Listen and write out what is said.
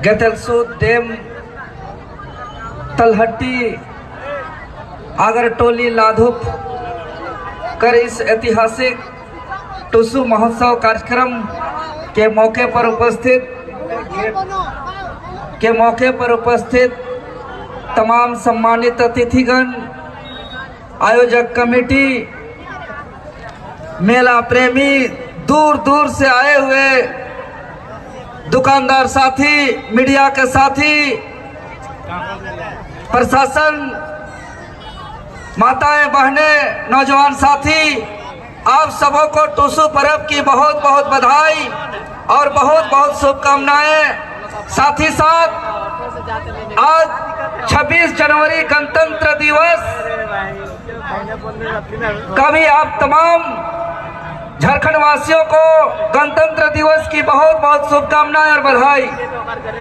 गैथलसूद dam Talhatti आगरटोली लाधुप कर इस ऐतिहासिक टुसु महोत्सव कार्यक्रम के मौके पर उपस्थित तमाम सम्मानित अतिथिगण, आयोजक कमेटी, मेला प्रेमी, दूर दूर से आए हुए दुकानदार साथी, मीडिया के साथी, प्रशासन, माताएं बहनें, नौजवान साथी, आप सबों को टुसु पर्व की बहुत बहुत बधाई और बहुत बहुत शुभकामनाएं। साथ ही साथ आज 26 जनवरी गणतंत्र दिवस का भी आप तमाम झारखंड वासियों को गणतंत्र दिवस की बहुत बहुत शुभकामनाएं और बधाई।